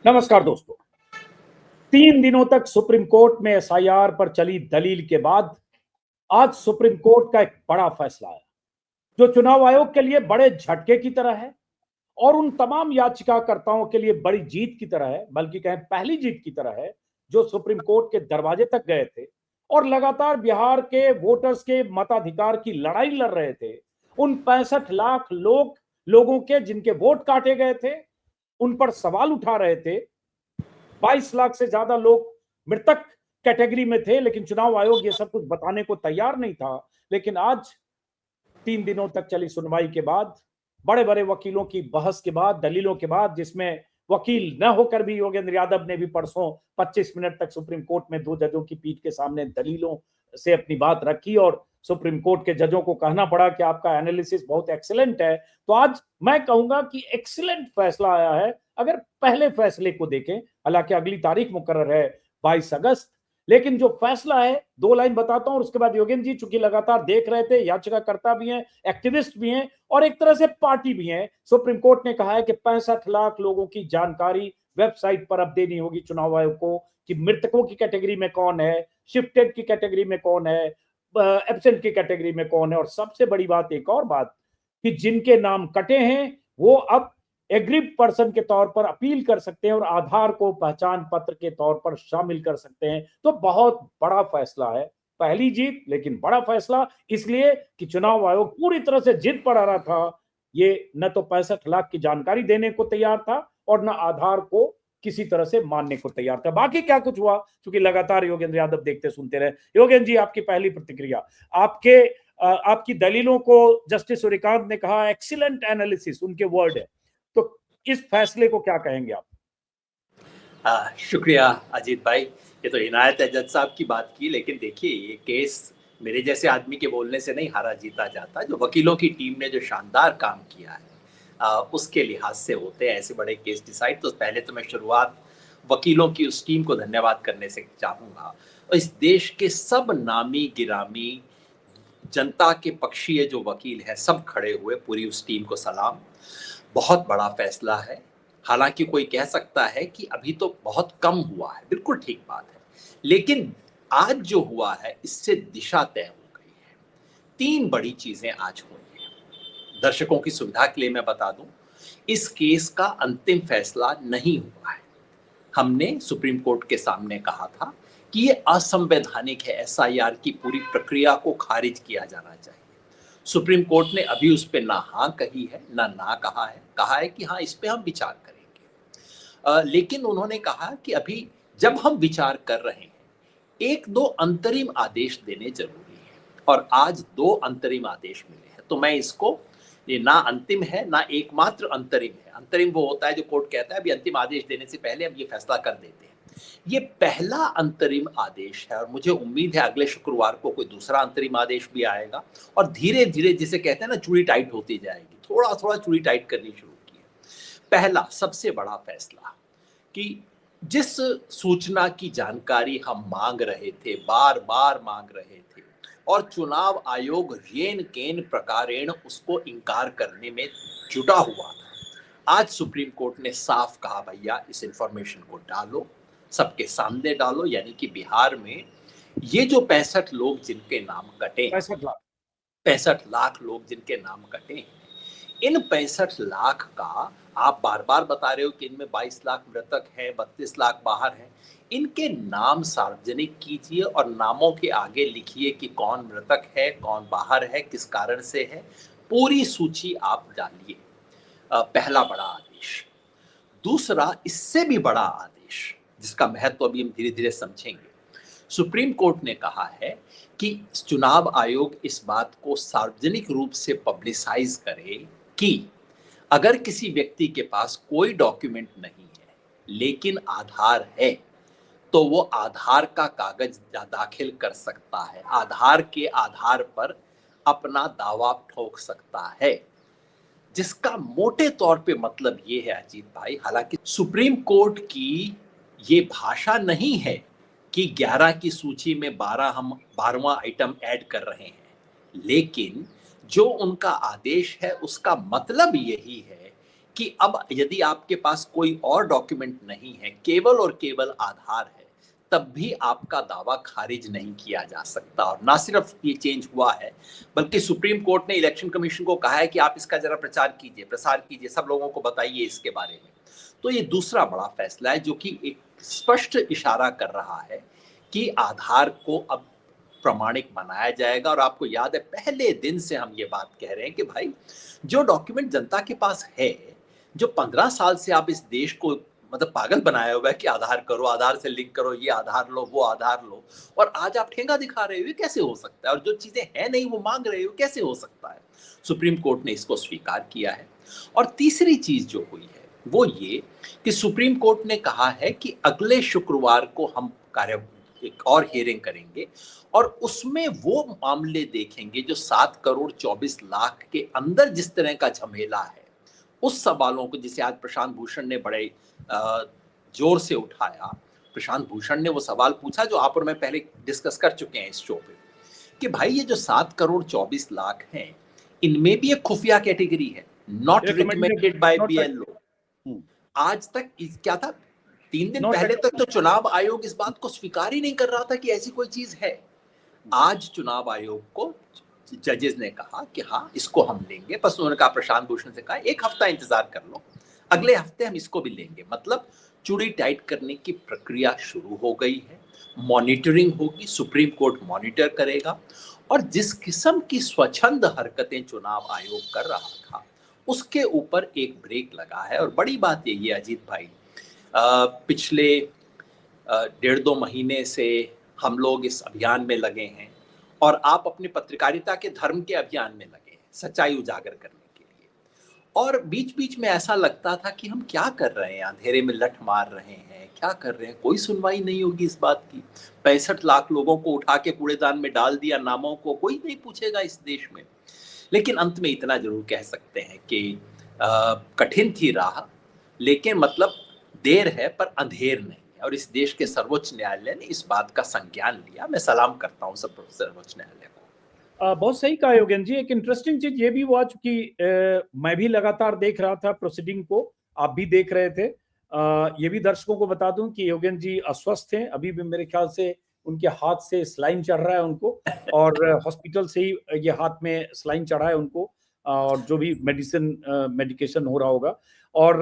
नमस्कार दोस्तों। 3 दिनों तक सुप्रीम कोर्ट में एसआईआर पर चली दलील के बाद आज सुप्रीम कोर्ट का एक बड़ा फैसला आया जो चुनाव आयोग के लिए बड़े झटके की तरह है और उन तमाम याचिकाकर्ताओं के लिए बड़ी जीत की तरह है, बल्कि कहें पहली जीत की तरह है जो सुप्रीम कोर्ट के दरवाजे तक गए थे और लगातार बिहार के वोटर्स के मताधिकार की लड़ाई लड़ रहे थे। उन 65 लाख लोगों के जिनके वोट काटे गए थे, उन पर सवाल उठा रहे थे। 22 लाख से ज्यादा लोग मृतक कैटेगरी में थे, लेकिन चुनाव आयोग ये सब कुछ बताने को तैयार नहीं था। लेकिन आज 3 दिनों तक चली सुनवाई के बाद, बड़े बड़े वकीलों की बहस के बाद, दलीलों के बाद, जिसमें वकील न होकर भी योगेंद्र यादव ने भी परसों 25 मिनट तक सुप्रीम कोर्ट में 2 जजों की पीठ के सामने दलीलों से अपनी बात रखी और सुप्रीम कोर्ट के जजों को कहना पड़ा कि आपका एनालिसिस बहुत एक्सीलेंट है। तो आज मैं कहूंगा कि एक्सीलेंट फैसला आया है अगर पहले फैसले को देखें। हालांकि अगली तारीख मुकर्रर है 22 अगस्त, लेकिन जो फैसला है, 2 लाइन बताता हूं और उसके बाद योगेंद्र जी चूंकि लगातार देख रहे थे, याचिकाकर्ता भी हैं, एक्टिविस्ट भी हैं और एक तरह से पार्टी भी हैं। सुप्रीम कोर्ट ने कहा है कि 65 लाख लोगों की जानकारी वेबसाइट पर अब देनी होगी चुनाव आयोग को कि मृतकों की कैटेगरी में कौन है, शिफ्टेड की कैटेगरी में कौन है, एब्सेंट की कैटेगरी में कौन है, और सबसे बड़ी बात, एक और बात, कि जिनके नाम कटे हैं वो अब एग्रीड पर्सन के तौर पर अपील कर सकते हैं और आधार को पहचान पत्र के तौर पर शामिल कर सकते हैं। तो बहुत बड़ा फैसला है, पहली जीत लेकिन बड़ा फैसला, इसलिए कि चुनाव आयोग पूरी तरह से जिद पर आ रहा था। ये न तो 65 लाख की जानकारी देने को तैयार था और न आधार को किसी तरह से मानने को तैयार था। बाकी क्या कुछ हुआ, क्योंकि लगातार योगेंद्र यादव देखते सुनते रहे। योगेंद्र जी, आपकी पहली प्रतिक्रिया, आपकी दलीलों को जस्टिस सूर्यकांत ने कहा एक्सीलेंट एनालिसिस, उनके वर्ड है, तो इस फैसले को क्या कहेंगे आप? शुक्रिया अजीत भाई, ये तो इनायत है जज साहब की बात की, लेकिन देखिए ये केस मेरे जैसे आदमी के बोलने से नहीं हारा जीता जाता। जो वकीलों की टीम ने जो शानदार काम किया है उसके लिहाज से होते हैं ऐसे बड़े केस डिसाइड। तो पहले तो मैं शुरुआत वकीलों की उस टीम को धन्यवाद करने से चाहूँगा और इस देश के सब नामी गिरामी जनता के पक्षीय जो वकील हैं सब खड़े हुए, पूरी उस टीम को सलाम। बहुत बड़ा फैसला है। हालांकि कोई कह सकता है कि अभी तो बहुत कम हुआ है, बिल्कुल ठीक बात है, लेकिन आज जो हुआ है इससे दिशा तय हो गई है। 3 बड़ी चीजें आज हुई हैं। दर्शकों की सुविधा के लिए मैं बता दूं, इस केस का अंतिम फैसला नहीं हुआ है। हमने सुप्रीम कोर्ट के सामने कहा था कि ये असंवैधानिक है, एसआईआर की पूरी प्रक्रिया को खारिज किया जाना चाहिए। सुप्रीम कोर्ट ने अभी उस पर ना हाँ कही है ना कहा है कि हाँ इस पे हम विचार करेंगे। लेकिन उन्होंने कहा कि अभी जब हम विचार कर रहे हैं, 1-2 अंतरिम आदेश देने जरूरी है और आज 2 अंतरिम आदेश मिले हैं। तो मैं इसको, ये ना अंतिम है ना एकमात्र अंतरिम है। अंतरिम वो होता है जो कोर्ट कहता है अभी अंतिम आदेश देने से पहले हम ये फैसला कर देते हैं। ये पहला अंतरिम आदेश है और मुझे उम्मीद है अगले शुक्रवार को कोई दूसरा अंतरिम आदेश भी आएगा और धीरे धीरे, जिसे कहते हैं ना, चूड़ी टाइट होती जाएगी, थोड़ा थोड़ा चूड़ी टाइट करनी शुरू की है। पहला सबसे बड़ा फैसला कि जिस सूचना की जानकारी हम मांग रहे थे, बार बार मांग रहे थे, और चुनाव आयोग येन केन प्रकारेण उसको इनकार करने में जुटा हुआ था, आज सुप्रीम कोर्ट ने साफ कहा भैया इस इंफॉर्मेशन को डालो, सबके सामने डालो। यानी कि बिहार में ये जो 65 लोग जिनके नाम कटे, 65 लाख लोग जिनके नाम कटे, इन 65 लाख का आप बार बार बता रहे हो कि इनमें 22 लाख मृतक हैं, 32 लाख बाहर हैं, इनके नाम सार्वजनिक कीजिए और नामों के आगे लिखिए कि कौन मृतक है, कौन बाहर है, किस कारण से है, पूरी सूची आप डालिए। पहला बड़ा आदेश। दूसरा, इससे भी बड़ा आदेश जिसका महत्व अभी हम धीरे धीरे समझेंगे, सुप्रीम कोर्ट ने कहा है कि चुनाव आयोग इस बात को सार्वजनिक रूप से पब्लिसाइज करे कि अगर किसी व्यक्ति के पास कोई डॉक्यूमेंट नहीं है लेकिन आधार है, तो वो आधार का कागज दाखिल कर सकता है, आधार के आधार पर अपना दावा ठोक सकता है। जिसका मोटे तौर पे मतलब ये है अजीत भाई, हालांकि सुप्रीम कोर्ट की ये भाषा नहीं है कि 11 की सूची में 12 हम 12वां आइटम ऐड कर रहे हैं, लेकिन जो उनका आदेश है उसका मतलब यही है कि अब यदि आपके पास कोई और डॉक्यूमेंट नहीं है, केवल और केवल आधार है, तब भी आपका दावा खारिज नहीं किया जा सकता। और ना सिर्फ ये चेंज हुआ है, बल्कि सुप्रीम कोर्ट ने इलेक्शन कमीशन को कहा है कि आप इसका जरा प्रचार कीजिए, सब लोगों को बताइए इसके बारे में। तो ये दूसरा बड़ा फैसला है जो कि एक स्पष्ट इशारा कर रहा है कि आधार को अब प्रमाणिक बनाया जाएगा। और आपको याद है, पहले दिन से हम ये बात कह रहे हैं कि भाई, जो डॉक्यूमेंट जनता के पास है, जो 15 साल से आप इस देश को मतलब पागल बनाया हुआ है कि आधार करो, आधार से लिंक करो, ये आधार लो, वो आधार लो, और आज आप ठेंगा दिखा रहे हो, ये कैसे हो सकता है? और जो चीजें हैं नहीं वो मांग रहे हो, कैसे हो सकता है? सुप्रीम कोर्ट ने इसको स्वीकार किया है। और तीसरी चीज जो हुई है वो ये कि सुप्रीम कोर्ट ने कहा है कि अगले शुक्रवार को हम एक और हियरिंग करेंगे और उसमें वो मामले देखेंगे जो 7 करोड़ 24 लाख के अंदर जिस तरह का झमेला है, उस सवालों को, जिसे आज प्रशांत भूषण ने बड़े जोर से उठाया। प्रशांत भूषण ने वो सवाल पूछा जो आप और मैं पहले डिस्कस कर चुके हैं इस शो पे, कि भाई ये जो 7 करोड़ 24 लाख हैं, इनमें भी एक खुफिया कैटेगरी है, नॉट रिकमेंडेड बाय बीएलओ। आज तक क्या था, 3 दिन पहले तक तो चुनाव आयोग इस बात को स्वीकार ही नहीं कर रहा था कि ऐसी कोई चीज है। आज चुनाव आयोग को जजेस ने कहा कि हाँ, इसको हम लेंगे। बस उन्होंने कहा, प्रशांत भूषण से कहा, 1 हफ्ता इंतजार कर लो, अगले हफ्ते हम इसको भी लेंगे। मतलब चूड़ी टाइट करने की प्रक्रिया शुरू हो गई है, मॉनिटरिंग होगी, सुप्रीम कोर्ट मॉनिटर करेगा। और जिस किस्म की स्वच्छंद हरकतें चुनाव आयोग कर रहा था, उसके ऊपर एक ब्रेक लगा है। और बड़ी बात यही है अजीत भाई, पिछले 1.5-2 महीने से हम लोग इस अभियान में लगे हैं और आप अपनी पत्रकारिता के धर्म के अभियान में लगे हैं, सच्चाई उजागर करने के लिए। और बीच बीच में ऐसा लगता था कि हम क्या कर रहे हैं, अंधेरे में लठ मार रहे हैं, क्या कर रहे हैं, कोई सुनवाई नहीं होगी इस बात की। 65 लाख लोगों को उठा के कूड़ेदान में डाल दिया, नामों को कोई नहीं पूछेगा इस देश में। लेकिन अंत में इतना जरूर कह सकते हैं कि कठिन थी राह, लेकिन मतलब देर है पर अंधेर नहीं। और इस देश के सर्वोच्च न्यायालय ने इस बात का संज्ञान लिया। मैं सलाम करता हूं सब सर्वोच्च न्यायालय को। बहुत सही कहा योगेंद्र जी। एक इंटरेस्टिंग चीज ये भी हुआ, चूंकि मैं भी लगातार देख रहा था प्रोसीडिंग को, आप भी देख रहे थे। ये भी दर्शकों को बता दूं कि योगेंद्र जी अस्वस्थ हैं, अभी भी मेरे ख्याल से उनके हाथ से स्लाइन चढ़ रहा है उनको, और हॉस्पिटल से ही ये हाथ में स्लाइन चढ़ा है उनको, और जो भी मेडिकेशन हो रहा होगा। और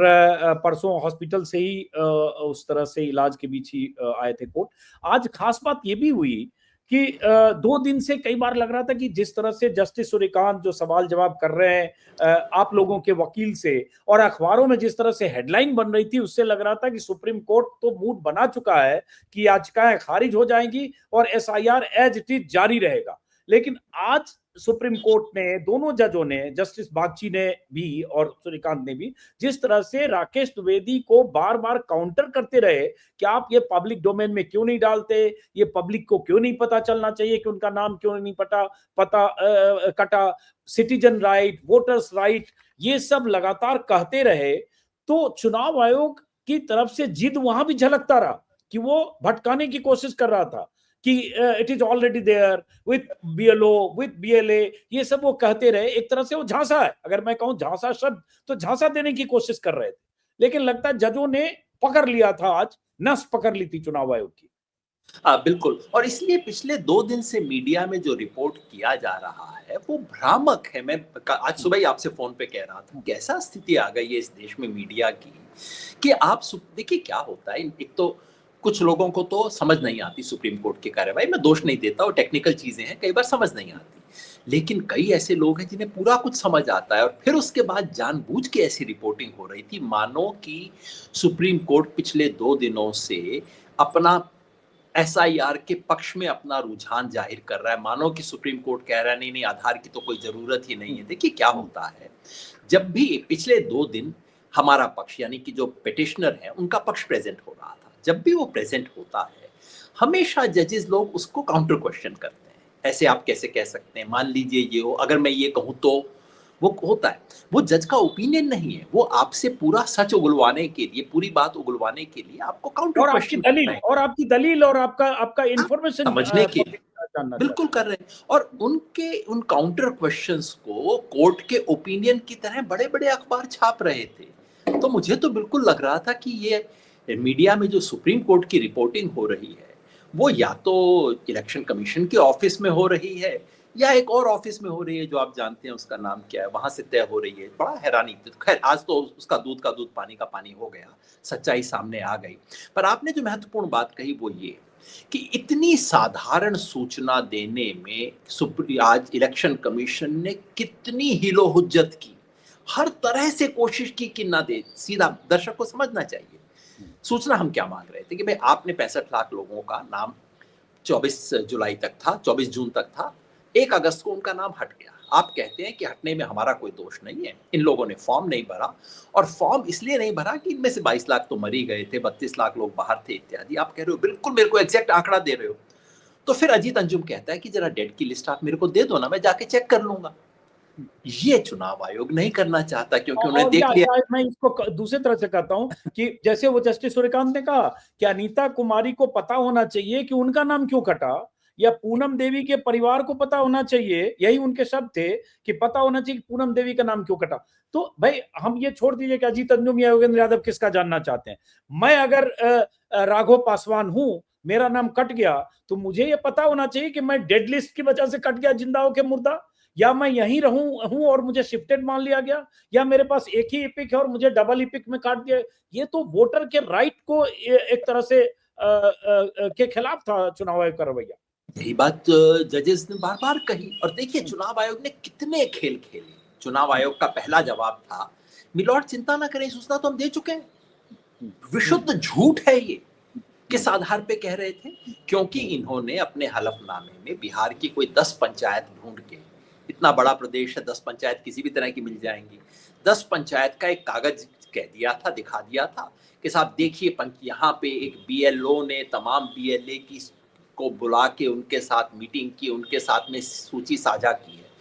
परसों हॉस्पिटल से ही उस तरह से इलाज के बीच ही आए थे कोर्ट। आज खास बात ये भी हुई कि 2 दिन से कई बार लग रहा था कि जिस तरह से जस्टिस सूर्यकांत जो सवाल जवाब कर रहे हैं आप लोगों के वकील से, और अखबारों में जिस तरह से हेडलाइन बन रही थी, उससे लग रहा था कि सुप्रीम कोर्ट तो मूड बना चुका है कि याचिकाएं खारिज हो जाएंगी और एसआईआर एज इट इज जारी रहेगा। लेकिन आज सुप्रीम कोर्ट ने, दोनों जजों ने, जस्टिस बागची ने भी और सूर्यकांत ने भी, जिस तरह से राकेश द्विवेदी को बार बार काउंटर करते रहे कि आप ये पब्लिक डोमेन में क्यों नहीं डालते, ये पब्लिक को क्यों नहीं पता चलना चाहिए कि उनका नाम क्यों नहीं कटा, सिटीजन राइट, वोटर्स राइट, ये सब लगातार कहते रहे, तो चुनाव आयोग की तरफ से जिद वहां भी झलकता रहा कि वो भटकाने की कोशिश कर रहा था कि it is already there with BLO with BLA, ये सब वो कहते रहे। एक तरह से वो झांसा है, अगर मैं कहूं झांसा शब्द, तो झांसा देने की कोशिश कर रहे थे। लेकिन लगता है जजों ने पकड़ लिया था, आज नस पकड़ ली थी चुनाव आयोग की। बिल्कुल। और इसलिए पिछले 2 दिन से मीडिया में जो रिपोर्ट किया जा रहा है वो भ्रामक है। मैं आज सुबह ही आपसे फोन पे कह रहा था, कैसा स्थिति आ गई है इस देश में मीडिया की कि आप देखिए क्या होता है। एक तो कुछ लोगों को तो समझ नहीं आती सुप्रीम कोर्ट की कार्यवाही, मैं दोष नहीं देता, और टेक्निकल चीजें हैं, कई बार समझ नहीं आती। लेकिन कई ऐसे लोग हैं जिन्हें पूरा कुछ समझ आता है, और फिर उसके बाद जानबूझ के ऐसी रिपोर्टिंग हो रही थी मानो कि सुप्रीम कोर्ट पिछले 2 दिनों से अपना एसआईआर के पक्ष में अपना रुझान जाहिर कर रहा है, मानो कि सुप्रीम कोर्ट कह रहा है नहीं नहीं, आधार की तो कोई जरूरत ही नहीं है। देखिए क्या होता है, जब भी पिछले 2 दिन हमारा पक्ष यानी कि जो पिटिशनर है उनका पक्ष प्रेजेंट हो रहा था, जब भी वो प्रेजेंट होता है हमेशा जजेस लोग उसको काउंटर क्वेश्चन करते हैं। ऐसे आप कैसे कह सकते हैं, मान लीजिए ये हो, अगर मैं ये कहूं तो, वो होता है। वो जज का ओपिनियन नहीं है, वो आपसे पूरा सच उगलवाने के लिए, पूरी बात उगलवाने के लिए आपको काउंटर क्वेश्चन और आपकी दलील और आपका इंफॉर्मेशन समझने के लिए बिल्कुल कर रहे हैं। और उन काउंटर क्वेश्चंस को कोर्ट के ओपिनियन की तरह बड़े बड़े अखबार छाप रहे थे तो मुझे तो बिल्कुल लग रहा था कि ये मीडिया में जो सुप्रीम कोर्ट की रिपोर्टिंग हो रही है वो या तो इलेक्शन कमीशन के ऑफिस में हो रही है या एक और ऑफिस में हो रही है जो आप जानते हैं उसका नाम क्या है, वहां से तय हो रही है। बड़ा हैरानी। खैर आज तो उसका दूध का दूध पानी का पानी हो गया, सच्चाई सामने आ गई। पर आपने जो महत्वपूर्ण बात कही वो ये कि इतनी साधारण सूचना देने में आज इलेक्शन कमीशन ने कितनी हिलो हुज्जत की, हर तरह से कोशिश की कि ना दे। सीधा दर्शक को समझना चाहिए सूचना हम क्या मांग रहे थे कि भाई आपने 65 लाख लोगों का नाम 24 जुलाई तक था, 24 जून तक था, 1 अगस्त को उनका नाम हट गया। आप कहते हैं कि हटने में हमारा कोई दोष नहीं है, इन लोगों ने फॉर्म नहीं भरा, और फॉर्म इसलिए नहीं भरा कि इनमें से 22 लाख तो मर ही गए थे, 32 लाख लोग बाहर थे इत्यादि। आप कह रहे हो, बिल्कुल मेरे को एग्जैक्ट आंकड़ा दे रहे हो। तो फिर अजीत अंजुम कहता है कि जरा डेट की लिस्ट आप मेरे को दे दो ना, मैं जाके चेक कर लूंगा। ये चुनाव आयोग नहीं करना चाहता क्योंकि उन्हें और देख लिया। मैं इसको दूसरी तरह से कहता हूं कि जैसे वो जस्टिस सूर्यकांत ने कहा कि अनीता कुमारी को पता होना चाहिए कि उनका नाम क्यों कटा, या पूनम देवी के परिवार को पता होना चाहिए, यही उनके शब्द थे कि पता होना चाहिए कि पूनम देवी का नाम क्यों कटा। तो भाई हम ये छोड़ दीजिए कि अजीत अंजुम या योगेंद्र यादव किसका जानना चाहते हैं। मैं अगर राघव पासवान हूं, मेरा नाम कट गया, तो मुझे ये पता होना चाहिए कि मैं डेड लिस्ट की वजह से कट गया जिंदा होके मुर्दा, या मैं यहीं हूं और मुझे शिफ्टेड मान लिया गया, या मेरे पास एक ही इपिक है और मुझे डबल इपिक में काट दिया। ये तो वोटर के राइट को एक तरह से के खिलाफ था चुनाव आयोग का रवैया। यही बात जजेस ने बार बार कही। और देखिए चुनाव आयोग ने कितने खेल खेले। चुनाव आयोग का पहला जवाब था, मिलॉर्ड चिंता ना करें, सूचना तो हम दे चुके हैं। विशुद्ध झूठ है ये, किस आधार पे कह रहे थे? क्योंकि इन्होंने अपने हलफनामे में बिहार की कोई 10 पंचायत ढूंढ के, इतना बड़ा प्रदेश है, 10 पंचायत किसी भी तरह की मिल जाएंगी, 10 पंचायत का एक कागज कह दिया था, दिखा दिया था कि साहब देखिए यहाँ पे एक बीएलओ ने तमाम बीएलए की को बुला के उनके साथ मीटिंग की, उनके साथ में सूची साझा की है।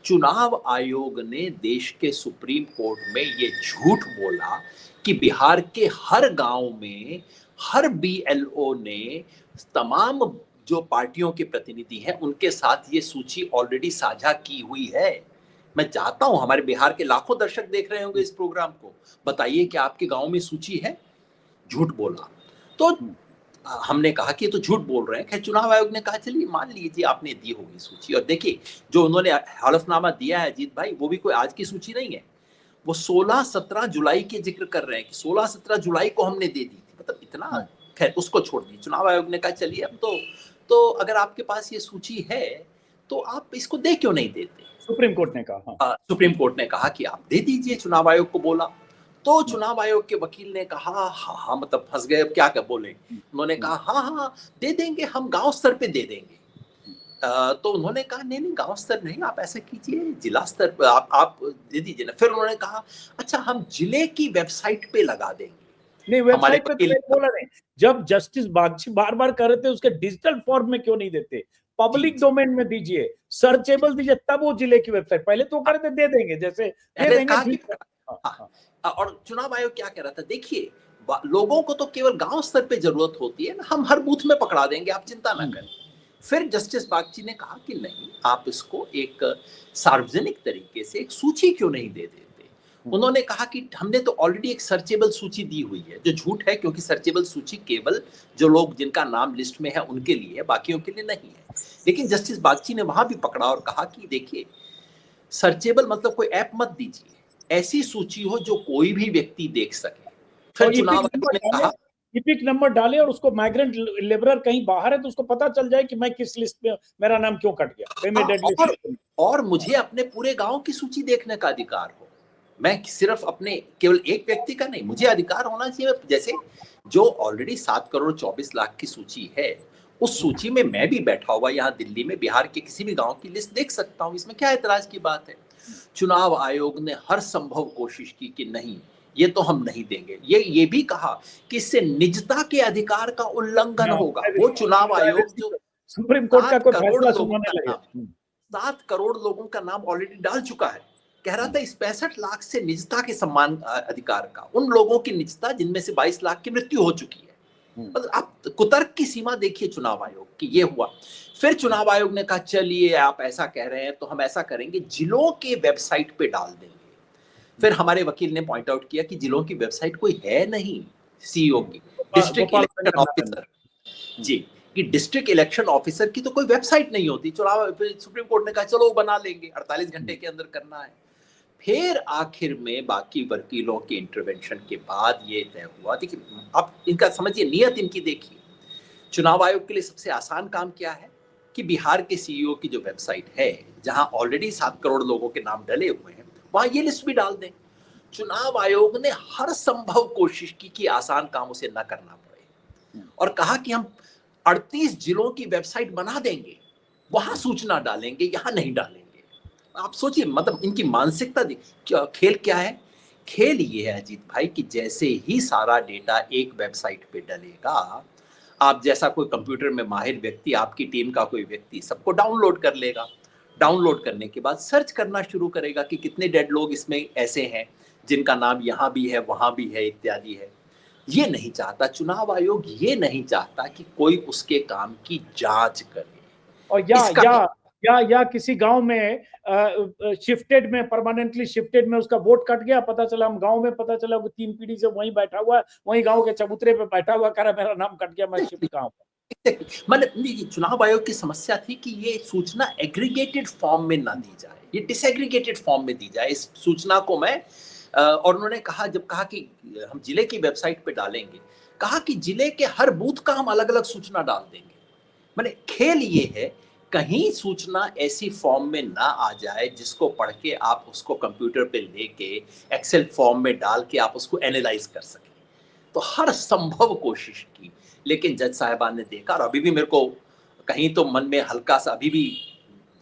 चुनाव आयोग ने देश के सुप्रीम कोर्ट में ये झूठ बोला कि बिहार के हर गांव में हर बीएलओ ने तमाम जो पार्टियों के प्रतिनिधि हैं उनके साथ ये सूची ऑलरेडी साझा की हुई है। मैं चाहता हूं, हमारे बिहार के लाखों दर्शक देख रहे होंगे इस प्रोग्राम को, बताइए कि आपके गांव में सूची है? झूठ बोला। तो हमने कहा कि ये तो झूठ बोल रहे हैं। खैर चुनाव आयोग ने कहा चलिए मान लीजिए आपने दी होगी सूची। और देखिए जो उन्होंने हलफनामा दिया है अजीत भाई, वो भी कोई आज की सूची नहीं है, वो 16-17 जुलाई के जिक्र कर रहे हैं कि 16-17 जुलाई को हमने दे दी थी, मतलब इतना। खैर उसको छोड़ दी। चुनाव आयोग ने कहा चलिए अब तो अगर आपके पास ये सूची है तो आप इसको दे क्यों नहीं देते? सुप्रीम कोर्ट ने कहा, सुप्रीम कोर्ट ने कहा कि आप दे दीजिए। चुनाव आयोग को बोला तो चुनाव आयोग के वकील ने कहा हाँ हाँ, मतलब फंस गए, अब क्या कर बोले। उन्होंने कहा हाँ हाँ दे देंगे, हम गांव स्तर पे दे देंगे। तो उन्होंने कहा नहीं नहीं, गांव स्तर नहीं, आप ऐसा कीजिए जिला स्तर पर आप दे दीजिए ना। फिर उन्होंने कहा अच्छा हम जिले की वेबसाइट पे लगा देंगे। नहीं वेबसाइट पे तो बोला नहीं, जब जस्टिस बागची बार बार कर रहे थे उसके डिजिटल फॉर्म में क्यों नहीं देते? पब्लिक डोमेन में दीजिए, सर्चेबल दीजिए, तब वो जिले की वेबसाइट। पहले तो कर दे देंगे, जैसे दे देंगे ठीक है। और चुनाव आयोग क्या कह रहा था, देखिए लोगों को तो केवल गांव स्तर पे जरूरत होती है ना, हम हर बूथ में पकड़ा देंगे, आप चिंता ना करें। फिर जस्टिस बागची ने कहा कि नहीं, आप इसको एक सार्वजनिक तरीके से एक सूची क्यों नहीं दे देते? उन्होंने कहा कि हमने तो ऑलरेडी एक सर्चेबल सूची दी हुई है, जो झूठ है क्योंकि सर्चेबल सूची केवल जो लोग जिनका नाम लिस्ट में है उनके लिए है, बाकियों के लिए नहीं है। लेकिन जस्टिस बागची ने वहां भी पकड़ा और कहा कि देखिए सर्चेबल मतलब कोई ऐप मत दीजिए, ऐसी सूची हो जो कोई भी व्यक्ति देख सके। फिर चुनाव आयोग ने कहा इपिक नंबर डाले और उसको माइग्रेंट लेबरर कहीं बाहर है तो उसको पता चल जाए कि मैं किस लिस्ट में, मेरा नाम क्यों कट गया। और मुझे अपने पूरे गांव की सूची देखने का अधिकार हो। मैं सिर्फ अपने केवल एक व्यक्ति का नहीं, मुझे अधिकार होना चाहिए। जैसे जो ऑलरेडी 7 करोड़ 24 लाख की सूची है, उस सूची में मैं भी बैठा हुआ यहाँ दिल्ली में बिहार के किसी भी गांव की लिस्ट देख सकता हूँ, इसमें क्या एतराज की बात है? चुनाव आयोग ने हर संभव कोशिश की कि नहीं, ये तो हम नहीं देंगे। ये भी कहा कि इससे निजता के अधिकार का उल्लंघन होगा। वो चुनाव आयोग जो सुप्रीम कोर्ट का कोई फैसला सुनाने लगे, 7 करोड़ लोगों का नाम ऑलरेडी डाल चुका है, कह रहा था इस 65 लाख से निजता के सम्मान अधिकार का, उन लोगों की निजता जिनमें से 22 लाख की मृत्यु हो चुकी है। आप कुतर्क की सीमा देखिए चुनाव आयोग की। ये हुआ। फिर चुनाव आयोग ने कहा चलिए आप ऐसा कह रहे हैं तो हम ऐसा करेंगे, जिलों के वेबसाइट पे डाल देंगे। फिर हमारे वकील ने पॉइंट आउट किया कि जिलों की वेबसाइट कोई है नहीं, सीईओ की, डिस्ट्रिक्ट गोपाल इलेक्शन संगनारायण। ऑफिसर जी, कि डिस्ट्रिक्ट इलेक्शन ऑफिसर की तो कोई वेबसाइट नहीं होती। चुनाव सुप्रीम कोर्ट ने कहा चलो वो बना लेंगे, 48 घंटे के अंदर करना है। फिर आखिर में बाकी वकीलों के इंटरवेंशन के बाद ये तय हुआ। देखिए अब इनका समझिए, नियत इनकी देखिए, चुनाव आयोग के लिए सबसे आसान काम क्या है कि बिहार के सीईओ की जो वेबसाइट है, जहां ऑलरेडी 7 करोड़ लोगों के नाम डले हुए हैं, वहां ये लिस्ट भी डाल दें। चुनाव आयोग ने हर संभव कोशिश की कि आसान काम उसे न करना पड़े, और कहा कि हम 38 जिलों की वेबसाइट बना देंगे, वहां सूचना डालेंगे, यहां नहीं डालेंगे। आप सोचिए, मतलब इनकी मानसिकता खेल क्या है। खेल ये है अजीत भाई कि जैसे ही सारा डेटा एक वेबसाइट पे डलेगा, आप जैसा कोई कंप्यूटर में माहिर व्यक्ति, आपकी टीम का कोई व्यक्ति सबको डाउनलोड कर लेगा। डाउनलोड करने के बाद सर्च करना शुरू करेगा कि कितने डेड लोग इसमें ऐसे हैं जिनका नाम यहाँ भी है, वहां भी है, इत्यादि है। ये नहीं चाहता चुनाव आयोग, ये नहीं चाहता कि कोई उसके काम की जांच करे। और इसका या किसी गांव में शिफ्टेड में, परमानेंटली शिफ्टेड में उसका वोट कट गया, पता चला हम गांव में, पता चला वो 3 पीढ़ी से वहीं बैठा हुआ है, वहीं गांव के चबूतरे पे बैठा हुआ, कह रहा मेरा नाम कट गया, मैं शिफ्ट कहाँ हूं। मतलब चुनाव आयोग की समस्या थी कि ये सूचना एग्रीगेटेड फॉर्म में ना दी जाए, ये डिसएग्रीगेटेड फॉर्म में दी जाए इस सूचना को। मैं और उन्होंने कहा, जब कहा कि हम जिले की वेबसाइट पे डालेंगे, कहा कि जिले के हर बूथ का हम अलग अलग सूचना डाल देंगे। मैंने खेल ये है, कहीं सूचना ऐसी फॉर्म में ना आ जाए जिसको पढ़ के आप उसको कंप्यूटर पे लेके एक्सेल फॉर्म में डाल के आप उसको एनालाइज कर सकें। तो हर संभव कोशिश की, लेकिन जज साहिबान ने देखा, और अभी भी मेरे को कहीं तो मन में हल्का सा अभी भी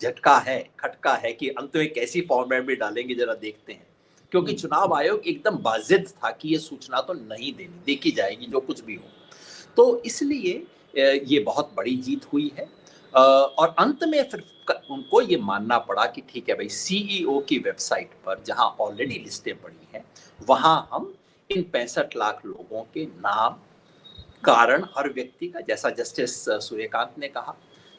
झटका है, खटका है कि अंत में कैसी फॉर्मेट में डालेंगे, जरा देखते हैं। क्योंकि चुनाव आयोग एकदम बाजिद था कि ये सूचना तो नहीं देनी, देखी जाएगी जो कुछ भी हो। तो इसलिए ये बहुत बड़ी जीत हुई है, और अंत में फिर उनको ये मानना पड़ा कि ठीक है भाई, सीईओ की वेबसाइट पर जहां ऑलरेडी लिस्टें पड़ी हैं, वहां हम इन 65 लाख लोगों के नाम, कारण, हर व्यक्ति का, जैसा जस्टिस सूर्यकांत ने कहा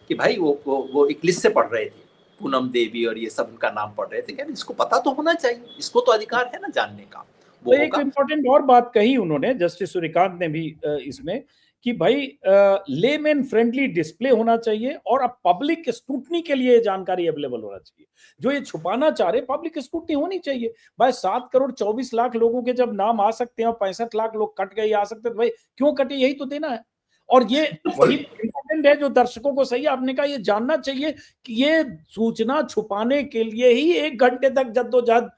कि भाई वो एक लिस्ट से पढ़ रहे थे, पूनम देवी और ये सब उनका नाम पढ़ रहे थे, क्या इसको पता तो होना चाहिए, इसको तो अधिकार है ना जानने का, वो तो एक होगा। इम्पोर्टेंट और बात कही उन्होंने, जस्टिस सूर्यकांत ने भी इसमें, कि भाई लेमैन फ्रेंडली डिस्प्ले होना चाहिए, और अब पब्लिक स्क्रूटनी के लिए जानकारी अवेलेबल होना चाहिए। जो ये छुपाना चाह रहे, पब्लिक स्क्रूटनी होनी चाहिए। भाई 7 करोड़ 24 लाख लोगों के जब नाम आ सकते हैं और 65 लाख लोग कट गए आ सकते हैं, तो भाई क्यों कटे, यही तो देना है। और ये वही इम्पोर्टेंट है जो दर्शकों को, सही आपने कहा, ये जानना चाहिए कि ये सूचना छुपाने के लिए ही 1 घंटे तक जद्दोजहद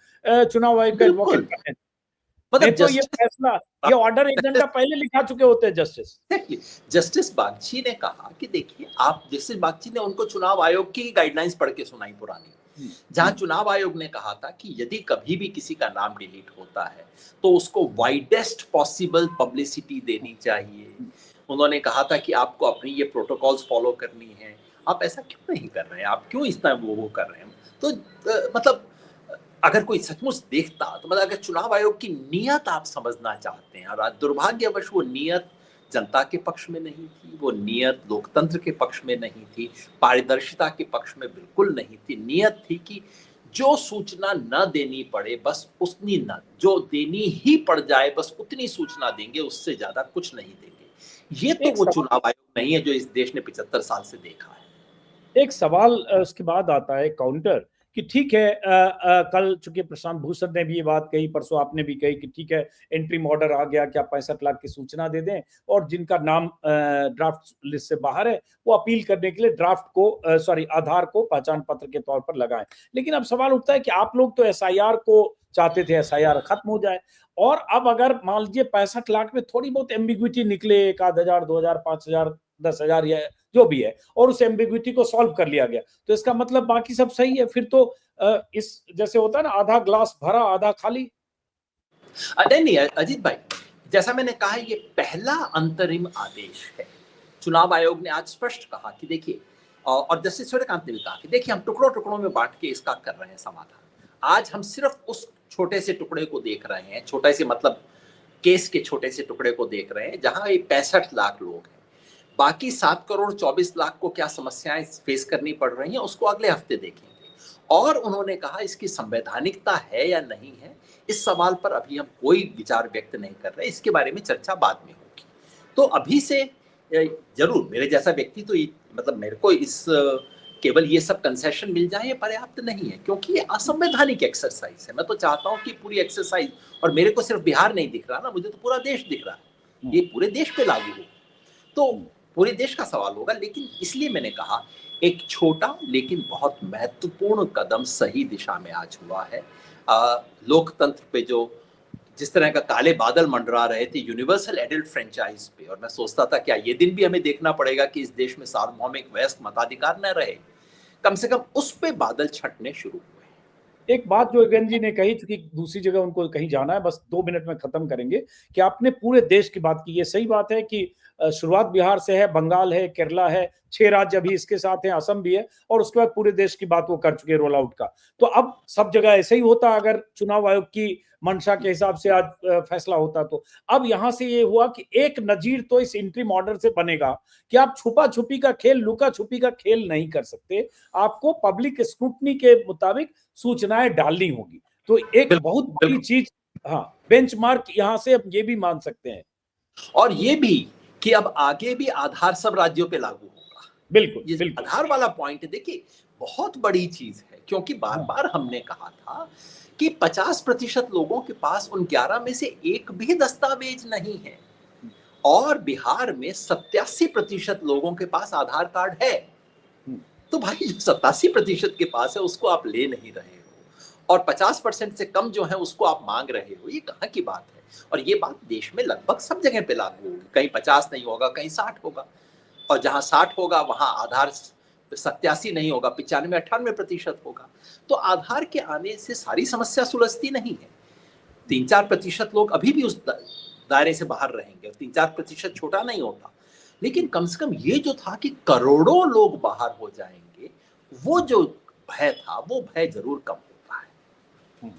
चुनाव आयोग के एडवोकेट करते हैं। नहीं मतलब तो ये फैसला, ये ऑर्डर 1 घंटा पहले लिखा चुके होते हैं जस्टिस। जस्टिस बागची ने कहा कि देखिए, आप, जस्टिस बागची ने उनको चुनाव आयोग की गाइडलाइंस पढ़ के सुनाई पुरानी, जहां चुनाव आयोग ने कहा था कि यदि कभी भी किसी का नाम डिलीट होता है तो उसको वाइडेस्ट पॉसिबल पब्लिसिटी देनी चाहिए। उन्होंने कहा था कि आपको अपनी ये प्रोटोकॉल्स फॉलो करनी है, आप ऐसा क्यों नहीं कर रहे हैं, आप क्यों इतना वो कर रहे हैं। तो मतलब अगर कोई सचमुच देखता, तो मतलब अगर चुनाव आयोग की नियत आप समझना चाहते हैं, और दुर्भाग्यवश वो नियत जनता के पक्ष में नहीं थी, वो नियत लोकतंत्र के पक्ष में नहीं थी, पारदर्शिता के पक्ष में बिल्कुल नहीं थी। नियत थी कि जो सूचना न देनी पड़े बस उतनी, न जो देनी ही पड़ जाए बस उतनी सूचना देंगे, उससे ज्यादा कुछ नहीं देंगे। ये तो एक वो सवाल, चुनाव आयोग नहीं है जो इस देश ने 75 साल से देखा है। एक सवाल उसके बाद आता है काउंटर, कि ठीक है, कल चूंकि प्रशांत भूषण ने भी ये बात कही, परसों आपने भी कही कि ठीक है, एंट्री ऑर्डर आ गया, क्या 65 लाख की सूचना दे दें, और जिनका नाम ड्राफ्ट लिस्ट से बाहर है वो अपील करने के लिए ड्राफ्ट को, सॉरी, आधार को पहचान पत्र के तौर पर लगाएं। लेकिन अब सवाल उठता है कि आप लोग तो एसआईआर को चाहते थे, एसआईआर खत्म हो जाए, और अब अगर मान लीजिए 65 लाख में थोड़ी बहुत एम्बिग्विटी निकले, 1,000, 2,000, 5,000, 10,000 या जो भी है, और उस एम्बिग्विटी को सॉल्व कर लिया गया, तो इसका मतलब बाकी सब सही है। फिर तो इस जैसे होता है ना, आधा ग्लास भरा आधा खाली। नहीं अजीत भाई, जैसा मैंने कहा, ये पहला अंतरिम आदेश है। चुनाव आयोग ने आज स्पष्ट कहा कि देखिए, और जस्टिस सूर्यकांत ने भी कहा कि देखिए, हम टुकड़ों टुकड़ों में बांट के इसका कर रहे हैं समाधान। आज हम सिर्फ उस छोटे से टुकड़े को देख रहे हैं, छोटे से मतलब केस के छोटे से टुकड़े को देख रहे हैं, जहां ये 65 लाख लोग हैं। बाकी 7 करोड़ 24 लाख को क्या समस्याएं फेस करनी पड़ रही हैं, उसको अगले हफ्ते देखेंगे। और उन्होंने कहा इसकी संवैधानिकता है या नहीं है, इस सवाल पर अभी हम कोई विचार व्यक्त नहीं कर रहे, इसके बारे में चर्चा बाद में होगी। तो अभी से जरूर मेरे जैसा व्यक्ति तो मतलब मेरे को इस केवल ये सब कंसेशन मिल जाए ये पर्याप्त नहीं है, क्योंकि ये असंवैधानिक एक्सरसाइज है। मैं तो चाहता हूँ कि पूरी एक्सरसाइज, और मेरे को सिर्फ बिहार नहीं दिख रहा ना, मुझे तो पूरा देश दिख रहा है, ये पूरे देश पे लागू हो तो पूरे देश का सवाल होगा। लेकिन इसलिए मैंने कहा एक छोटा लेकिन बहुत महत्वपूर्ण कदम सही दिशा में आज हुआ है। लोकतंत्र पे जो जिस तरह का काले बादल मंडरा रहे थे यूनिवर्सल एडल्ट फ्रेंचाइज पे, और मैं सोचता था क्या ये दिन भी हमें देखना पड़ेगा कि इस देश में सार्वभौमिक वयस्क मताधिकार न रहे, कम से कम उस पे बादल छटने शुरू हुए। एक बात जो योगेंद्र जी ने कही, क्योंकि दूसरी जगह उनको कहीं जाना है, बस 2 मिनट में खत्म करेंगे, कि आपने पूरे देश की बात की। ये सही बात है कि शुरुआत बिहार से है, बंगाल है, केरला है, 6 राज्य अभी इसके साथ हैं, असम भी है, और उसके बाद पूरे देश की बात वो कर चुके रोल आउट का। तो अब सब जगह ऐसे ही होता अगर चुनाव आयोग की मंशा के हिसाब से आज फैसला होता। तो अब यहां से ये हुआ कि एक नजीर तो इस इंट्रीम ऑर्डर से बनेगा कि आप छुपा छुपी का खेल, लुका छुपी का खेल नहीं कर सकते, आपको पब्लिक स्क्रूटनी के मुताबिक सूचनाएं डालनी होगी। तो एक बहुत बड़ी चीज, हाँ, बेंचमार्क यहां से अब ये भी मान सकते हैं। और ये भी कि अब आगे भी आधार सब राज्यों पे लागू होगा। बिल्कुल, ये बिल्कुल। आधार वाला पॉइंट देखिए बहुत बड़ी चीज है, क्योंकि बार बार हमने कहा था कि 50% लोगों के पास उन 11 में से एक भी दस्तावेज नहीं है, और बिहार में 87% लोगों के पास आधार कार्ड है। तो भाई जो 87% के पास है उसको आप ले नहीं रहे हो, और 50% से कम जो है उसको आप मांग रहे हो, ये कहाँ की बात है। और ये बात देश में लगभग सब जगह पे लागू होगी, कहीं 50 नहीं होगा, कहीं 60 होगा, और जहां 60 होगा वहां आधार 87 नहीं होगा, 95-98% होगा। तो आधार के आने से सारी समस्या सुलझती नहीं है। 3-4% लोग अभी भी उस दायरे से बाहर रहेंगे, और 3-4% छोटा नहीं होता, लेकिन कम से कम ये जो था कि करोड़ों लोग बाहर हो जाएंगे, वो जो भय था वो भय जरूर कम होता है।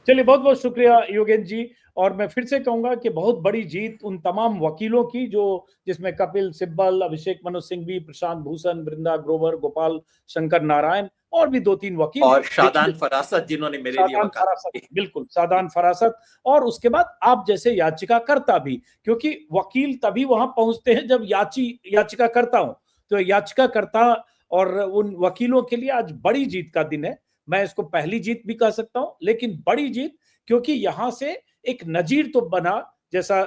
चलिए, बहुत बहुत शुक्रिया योगेंद्र जी। और मैं फिर से कहूंगा कि बहुत बड़ी जीत उन तमाम वकीलों की जो, जिसमें कपिल सिब्बल, अभिषेक मनु सिंघवी, प्रशांत भूषण, वृंदा ग्रोवर, गोपाल शंकर नारायण, और भी 2-3 वकील, और शादान फरासत जिन्होंने मेरे लिए वकालत, बिल्कुल शादान फरासत, और उसके बाद आप जैसे याचिकाकर्ता भी, क्योंकि वकील तभी वहां पहुंचते हैं जब याचिकाकर्ता हो। तो याचिकाकर्ता और उन वकीलों के लिए आज बड़ी जीत का दिन है। मैं इसको पहली जीत भी कह सकता हूं, लेकिन बड़ी जीत, क्योंकि यहां से एक नजीर तो बना, जैसा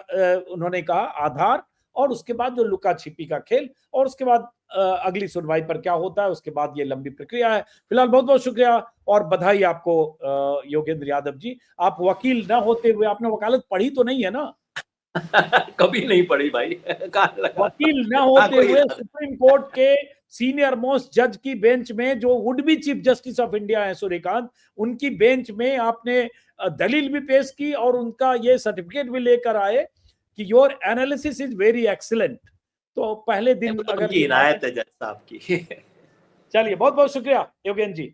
उन्होंने कहा, आधार, और उसके बाद जो लुका छिपी का खेल, और उसके बाद अगली सुनवाई पर क्या होता है, उसके बाद ये लंबी प्रक्रिया है। फिलहाल बहुत बहुत शुक्रिया और बधाई आपको योगेंद्र यादव जी। आप वकील न होते हुए, आपने वकालत पढ़ी तो नहीं है ना? कभी नहीं पढ़ी भाई। वकील न होते हुए सुप्रीम कोर्ट के सीनियर मोस्ट जज की बेंच में, जो would be chief justice of India है सूर्यकांत, उनकी बेंच में आपने दलील भी पेश की, और उनका ये सर्टिफिकेट भी लेकर आए कि your analysis is very excellent. तो पहले दिन तो अगर उनकी इनायत है जज साहब की। चलिए, बहुत बहुत शुक्रिया योगेंद्र जी।